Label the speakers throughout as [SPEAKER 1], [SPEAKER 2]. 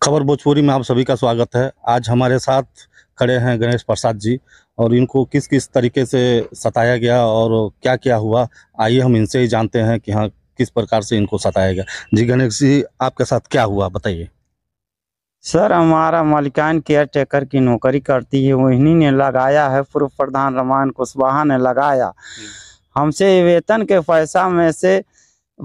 [SPEAKER 1] खबर भोजपुरी में आप सभी का स्वागत है। आज हमारे साथ खड़े हैं गणेश प्रसाद जी और इनको किस किस तरीके से सताया गया और क्या क्या हुआ, आइए हम इनसे ही जानते हैं कि हाँ किस प्रकार से इनको सताया गया। जी गणेश जी, आपके साथ क्या हुआ बताइए।
[SPEAKER 2] सर, हमारा मालिकान केयर टेकर की नौकरी करती है, वही ने लगाया है। पूर्व प्रधान रमान कुशवाहा ने लगाया। हमसे वेतन के पैसा में से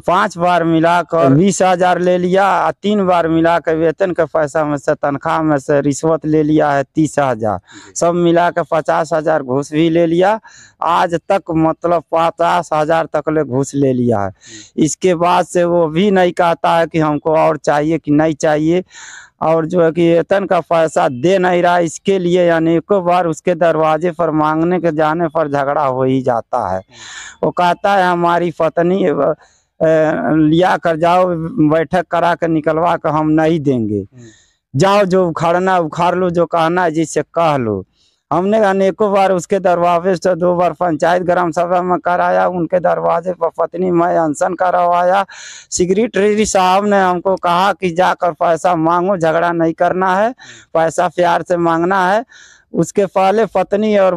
[SPEAKER 2] 5 बार मिलाकर 20,000 ले लिया, 3 बार मिलाकर वेतन के पैसा में से तनख्वाह में से रिश्वत ले लिया है 30,000, सब मिलाकर 50,000 घूस भी ले लिया। आज तक मतलब 50,000 तक ले घूस ले लिया है। इसके बाद से वो भी नहीं कहता है कि हमको और चाहिए कि नहीं चाहिए, और जो है कि वेतन का पैसा दे नहीं रहा। इसके लिए यानी एक बार उसके दरवाजे पर मांगने के जाने पर झगड़ा हो ही जाता है। वो कहता है हमारी पत्नी लिया कर जाओ, बैठक करा कर निकलवा कर हम नहीं देंगे, जाओ जो उखाड़ना उखाड़ लो, जो कहना है जिससे कह लो। हमने अनेकों बार उसके दरवाजे से 2 बार पंचायत ग्राम सभा में कराया, उनके दरवाजे पर पत्नी मैं अनशन करवाया। सेक्रेटरी साहब ने हमको कहा कि जाकर पैसा मांगो, झगड़ा नहीं करना है, पैसा प्यार से मांगना है। उसके पहले पत्नी और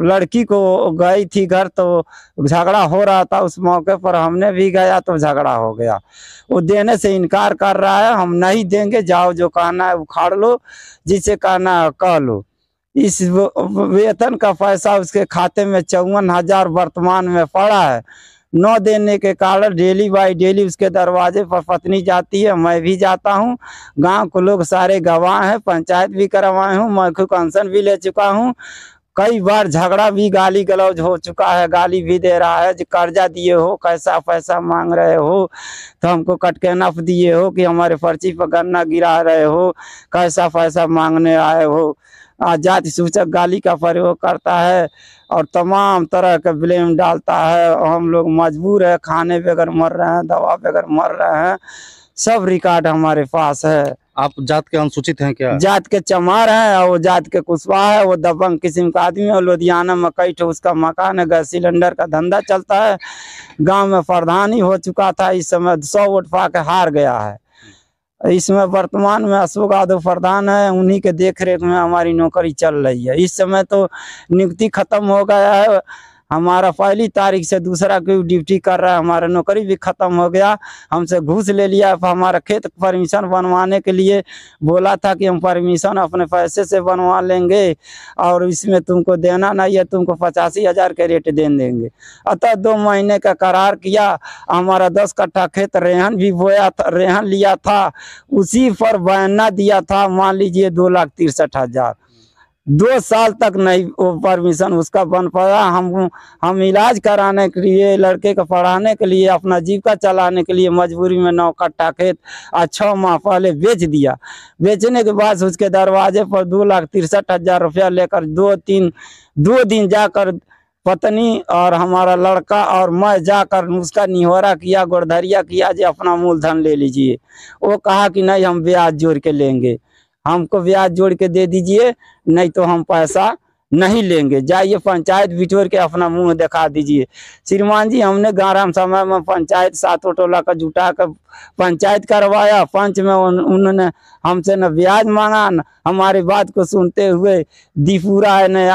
[SPEAKER 2] लड़की को गई थी घर, तो झगड़ा हो रहा था। उस मौके पर हमने भी गया तो झगड़ा हो गया। वो देने से इनकार कर रहा है, हम नहीं देंगे, जाओ जो कहना है उखाड़ लो, जिसे कहना है कह लो। इस वेतन का पैसा उसके खाते में 54,000 वर्तमान में पड़ा है। न देने के कारण डेली बाई डेली उसके दरवाजे पर पत्नी जाती है, मैं भी जाता हूँ। गांव के लोग सारे गवाह हैं, पंचायत भी करवाए हूँ, मौखिक अनशन भी ले चुका हूँ। कई बार झगड़ा भी, गाली गलौज हो चुका है, गाली भी दे रहा है। जो कर्जा दिए हो, कैसा पैसा मांग रहे हो, तो हमको कटके दिए हो कि हमारे पर्ची पर गन्ना गिरा रहे हो, कैसा पैसा मांगने आए हो। जाति सूचक गाली का प्रयोग करता है और तमाम तरह का ब्लेम डालता है। हम लोग मजबूर है, खाने बगैर मर रहे हैं, दवा बगैर मर रहे हैं। सब रिकॉर्ड हमारे पास है।
[SPEAKER 1] आप जात के अनुसूचित हैं क्या?
[SPEAKER 2] जात के चमार हैं और वो जात के कुशवाहा है। वो दबंग किस्म का आदमी है। लुधियाना में कई ठो उसका मकान है, गैस सिलेंडर का धंधा चलता है। गांव में प्रधान ही हो चुका था, इस समय 100 वोट पा के हार गया है। इसमें वर्तमान में अशोक यादव प्रधान है, उन्हीं के देख रेख में हमारी नौकरी चल रही है। इस समय तो नियुक्ति खत्म हो गया है, हमारा 1 तारीख से दूसरा कोई ड्यूटी कर रहा है, हमारा नौकरी भी खत्म हो गया। हमसे घूस ले लिया। हमारा खेत परमिशन बनवाने के लिए बोला था कि हम परमिशन अपने पैसे से बनवा लेंगे और इसमें तुमको देना नहीं है, तुमको 85,000 के रेट दे देंगे। अतः 2 महीने का करार किया। हमारा 10 कट्ठा खेत रेहन भी बोया था, रेहन लिया था, उसी पर बयाना दिया था, मान लीजिए 2,63,000। 2 साल तक नहीं वो परमिशन उसका बन पाया। हम इलाज कराने के लिए, लड़के को पढ़ाने के लिए, अपना जीविका चलाने के लिए मजबूरी में 9 कट्ठा खेत 6 माह पहले बेच दिया। बेचने के बाद उसके दरवाजे पर 2,63,000 रुपया लेकर 2 दिन जाकर पत्नी और हमारा लड़का और मैं जाकर उसका निहोरा किया, गोड़धरिया किया, जो अपना मूलधन ले लीजिए। वो कहा कि नहीं, हम ब्याज जोड़ के लेंगे, हमको ब्याज जोड़ के दे दीजिए, नहीं तो हम पैसा नहीं लेंगे। जाइए पंचायत बिटोर के अपना मुंह दिखा दीजिए। श्रीमान जी, हमने ग्राम सभा में पंचायत 7 टोला का जुटा कर पंचायत करवाया। पंच में उन्होंने हमसे न ब्याज मांगा, न हमारी बात को सुनते हुए दीपूरा है ने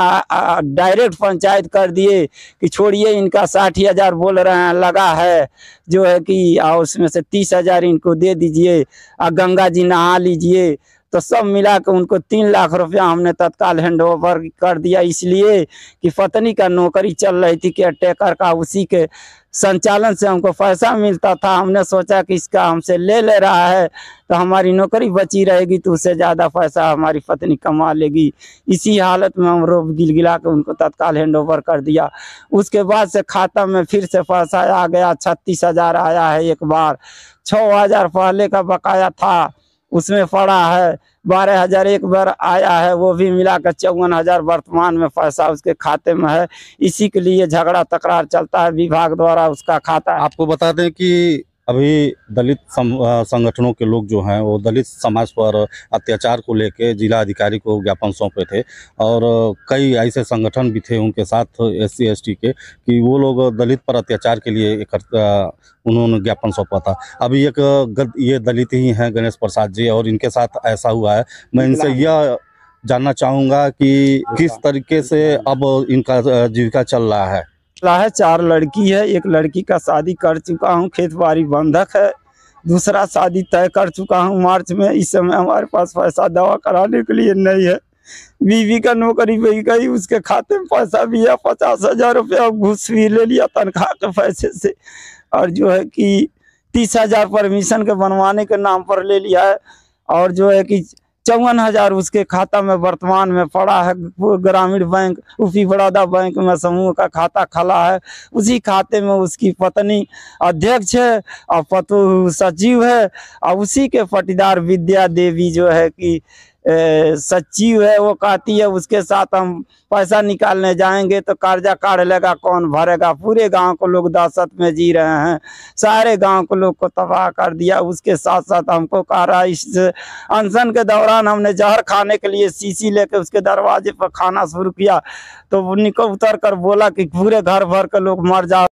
[SPEAKER 2] डायरेक्ट पंचायत कर दिए कि छोड़िए, इनका 60,000 बोल रहे हैं लगा है, जो है कि उसमें से 30,000 इनको दे दीजिए और गंगा जी नहा लीजिए। तो सब मिला के उनको 3 लाख रुपया हमने तत्काल हैंड ओवर कर दिया, इसलिए कि पत्नी का नौकरी चल रही थी केयर टेकर का, उसी के संचालन से हमको पैसा मिलता था। हमने सोचा कि इसका हमसे ले रहा है तो हमारी नौकरी बची रहेगी, तो उससे ज़्यादा पैसा हमारी पत्नी कमा लेगी। इसी हालत में हम रोब गिलगिला के उनको तत्काल हैंड ओवर कर दिया। उसके बाद से खाता में फिर से पैसा आ गया, 36,000 आया है एक बार। 6,000 पहले का बकाया था, उसमें पड़ा है। 12,000 एक बार आया है, वो भी मिलाकर 54,000 वर्तमान में पैसा उसके खाते में है। इसी के लिए झगड़ा तकरार चलता है विभाग द्वारा उसका खाता।
[SPEAKER 1] आपको बता दें कि अभी दलित संगठनों के लोग जो हैं वो दलित समाज पर अत्याचार को लेके जिला अधिकारी को ज्ञापन सौंपे थे और कई ऐसे संगठन भी थे उनके साथ SC ST के कि वो लोग दलित पर अत्याचार के लिए उन्होंने ज्ञापन सौंपा था। अभी ये दलित ही हैं गणेश प्रसाद जी और इनके साथ ऐसा हुआ है। मैं इनसे यह जानना चाहूँगा कि किस तरीके से अब इनका जीविका चल रहा है।
[SPEAKER 2] 4 लड़की है, एक लड़की का शादी कर चुका हूँ, खेत बाड़ी बंधक है, दूसरा शादी तय कर चुका हूँ मार्च में। इस समय हमारे पास पैसा दवा कराने के लिए नहीं है। बीवी का नौकरी भी गई, उसके खाते में पैसा भी है 50,000 रुपया, घूस भी ले लिया तनख्वाह के पैसे से, और जो है कि 30,000 परमिशन के बनवाने के नाम पर ले लिया है, और जो है कि 54,000 उसके खाता में वर्तमान में पड़ा है। ग्रामीण बैंक यूपी बड़ौदा बैंक में समूह का खाता खुला है, उसी खाते में उसकी पत्नी अध्यक्ष है और पतु सचिव है, और उसी के पटीदार विद्या देवी जो है कि सचिव है। वो कहती है उसके साथ हम पैसा निकालने जाएंगे तो कर्जा काट लेगा, कौन भरेगा। पूरे गांव को लोग दहशत में जी रहे हैं, सारे गांव को लोग को तबाह कर दिया। उसके साथ साथ हमको कह रहा है, इस अनशन के दौरान हमने जहर खाने के लिए शीशी लेके उसके दरवाजे पर खाना शुरू किया तो उनको उतर कर बोला कि पूरे घर भर के लोग मर जाओ,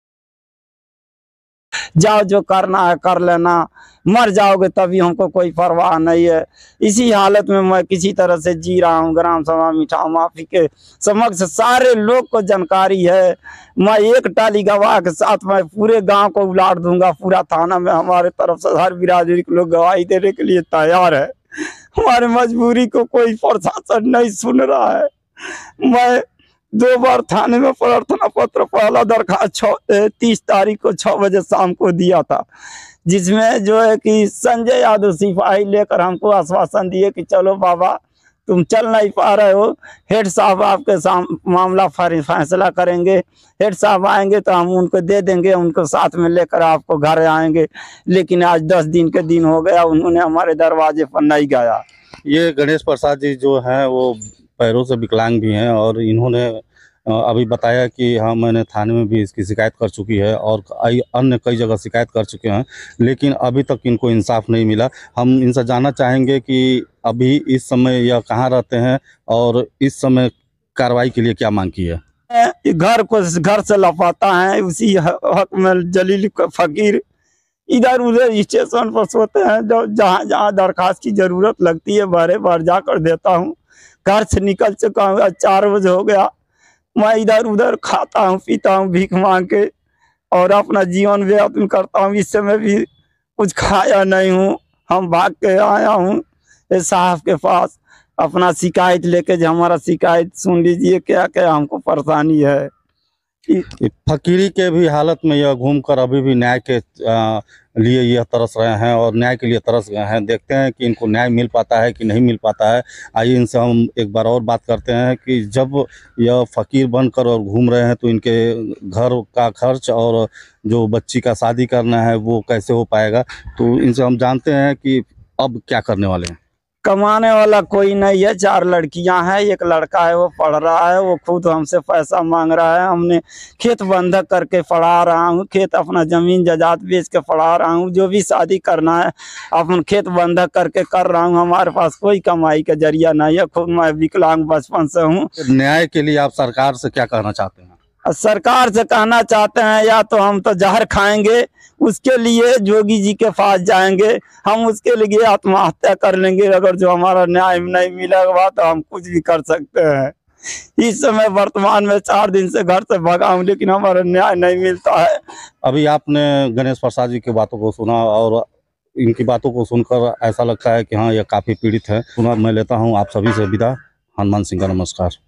[SPEAKER 2] जो करना है कर लेना, मर जाओगे तभी हमको कोई परवाह नहीं है। इसी हालत में मैं किसी तरह से जी रहा हूँ। ग्राम सभा मिठाऊ माफी के समक्ष सारे लोग को जानकारी है। मैं एक टाली गवाह के साथ मैं पूरे गांव को उलाट दूंगा। पूरा थाना में हमारे तरफ से हर बिरादरी के लोग गवाही देने के लिए तैयार है। हमारी मजबूरी को कोई प्रशासन नहीं सुन रहा है। मैं 2 बार थाने में प्रार्थना पत्र, पहला दरखास्त 30 तारीख को 6 बजे शाम को दिया था, जिसमें जो है कि संजय यादव सिपाही लेकर हमको आश्वासन दिए कि चलो बाबा तुम चल नहीं पा रहे हो, हेड साहब आपके मामला फैसला करेंगे, हेड साहब आएंगे तो हम उनको दे देंगे, उनको साथ में लेकर आपको घर आएंगे। लेकिन आज 10 दिन के दिन हो गया, उन्होंने हमारे दरवाजे पर नहीं गया।
[SPEAKER 1] ये गणेश प्रसाद जी जो हैं वो पैरों से विकलांग भी हैं और इन्होंने अभी बताया कि हाँ मैंने थाने में भी इसकी शिकायत कर चुकी है और अन्य कई जगह शिकायत कर चुके हैं, लेकिन अभी तक इनको इंसाफ नहीं मिला। हम इनसे जानना चाहेंगे कि अभी इस समय यह कहाँ रहते हैं और इस समय कार्रवाई के लिए क्या मांग की है।
[SPEAKER 2] घर से लपाता है, उसी हक में जलील फकीर इधर उधर स्टेशन पर सोते हैं। जहाँ जहाँ दरखास्त की जरूरत लगती है बारे बार जाकर देता हूँ। घर से निकल चुका हूँ, 4 बजे हो गया। मैं इधर उधर खाता हूँ पीता हूँ भीख मांग के और अपना जीवन व्यापन करता हूँ। इस समय भी कुछ खाया नहीं हूँ। हम भाग के आया हूँ साहब के पास अपना शिकायत लेके, जो हमारा शिकायत सुन लीजिए क्या क्या हमको परेशानी है।
[SPEAKER 1] फकीरी के भी हालत में यह घूमकर अभी भी न्याय के लिए यह तरस रहे हैं और न्याय के लिए तरस गए हैं। देखते हैं कि इनको न्याय मिल पाता है कि नहीं मिल पाता है। आइए इनसे हम एक बार और बात करते हैं कि जब यह फकीर बनकर और घूम रहे हैं तो इनके घर का खर्च और जो बच्ची का शादी करना है वो कैसे हो पाएगा। तो इनसे हम जानते हैं कि अब क्या करने वाले हैं।
[SPEAKER 2] कमाने वाला कोई नहीं है, 4 लड़कियां हैं, एक लड़का है वो पढ़ रहा है, वो खुद हमसे पैसा मांग रहा है। हमने खेत बंधक करके पढ़ा रहा हूँ, खेत अपना जमीन जायदाद बेच के पढ़ा रहा हूँ। जो भी शादी करना है अपन खेत बंधक करके कर रहा हूँ। हमारे पास कोई कमाई का जरिया नहीं है, खुद मैं विकलांग बचपन से हूँ।
[SPEAKER 1] न्याय के लिए आप सरकार से क्या कहना चाहते हैं।
[SPEAKER 2] सरकार से कहना चाहते हैं या तो हम तो जहर खाएंगे, उसके लिए जोगी जी के पास जाएंगे, हम उसके लिए आत्महत्या कर लेंगे। अगर जो हमारा न्याय नहीं मिलेगा तो हम कुछ भी कर सकते हैं। इस समय वर्तमान में 4 दिन से घर से भगा हूँ, लेकिन हमारा न्याय नहीं मिलता है।
[SPEAKER 1] अभी आपने गणेश प्रसाद जी की बातों को सुना और इनकी बातों को सुनकर ऐसा लगता है कि हाँ ये काफ़ी पीड़ित है। सुना मैं लेता हूँ आप सभी से विदा। हनुमान सिंह का नमस्कार।